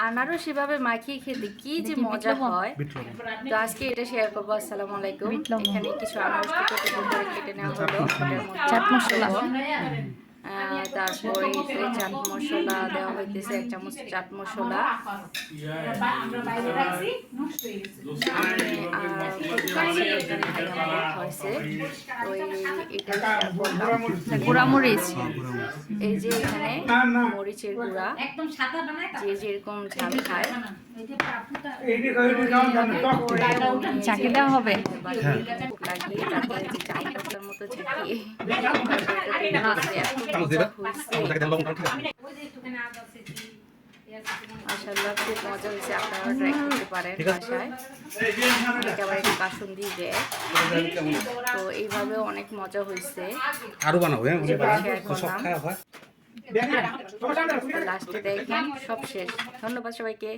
আনারস এভাবে মাখিয়ে খেতে কি যে মজা হয়। তো আজকে এটা শেয়ার করবো। আসসালামু আলাইকুম। এখানে কিছু আনারস টুকরো করে কেটে নেওয়া হলো, চাট মশলা, তারপরে চাট মশলা দেওয়া হইতেছে, 1 চামচ চাট মশলা, গুঁড়ামরিচ, এই যে এখানে মরিচের গুঁড়া, যে যেরকম ঝাল খায় চাকি দেওয়া হবে। লাগিয়ে তারপরে যে চামচটার মতো ঝাঁকিয়ে মাশাআল্লাহ খুব মজা হয়েছে। আপনারা ট্রাই করতে পারেন বাসায়। আবার একটু কাসুন দিয়ে দেয়, তো এইভাবে অনেক মজা হয়েছে। আরো বানাবো সব খাওয়া হয়। লাস্টে দেখেন সব শেষ। ধন্যবাদ সবাইকে।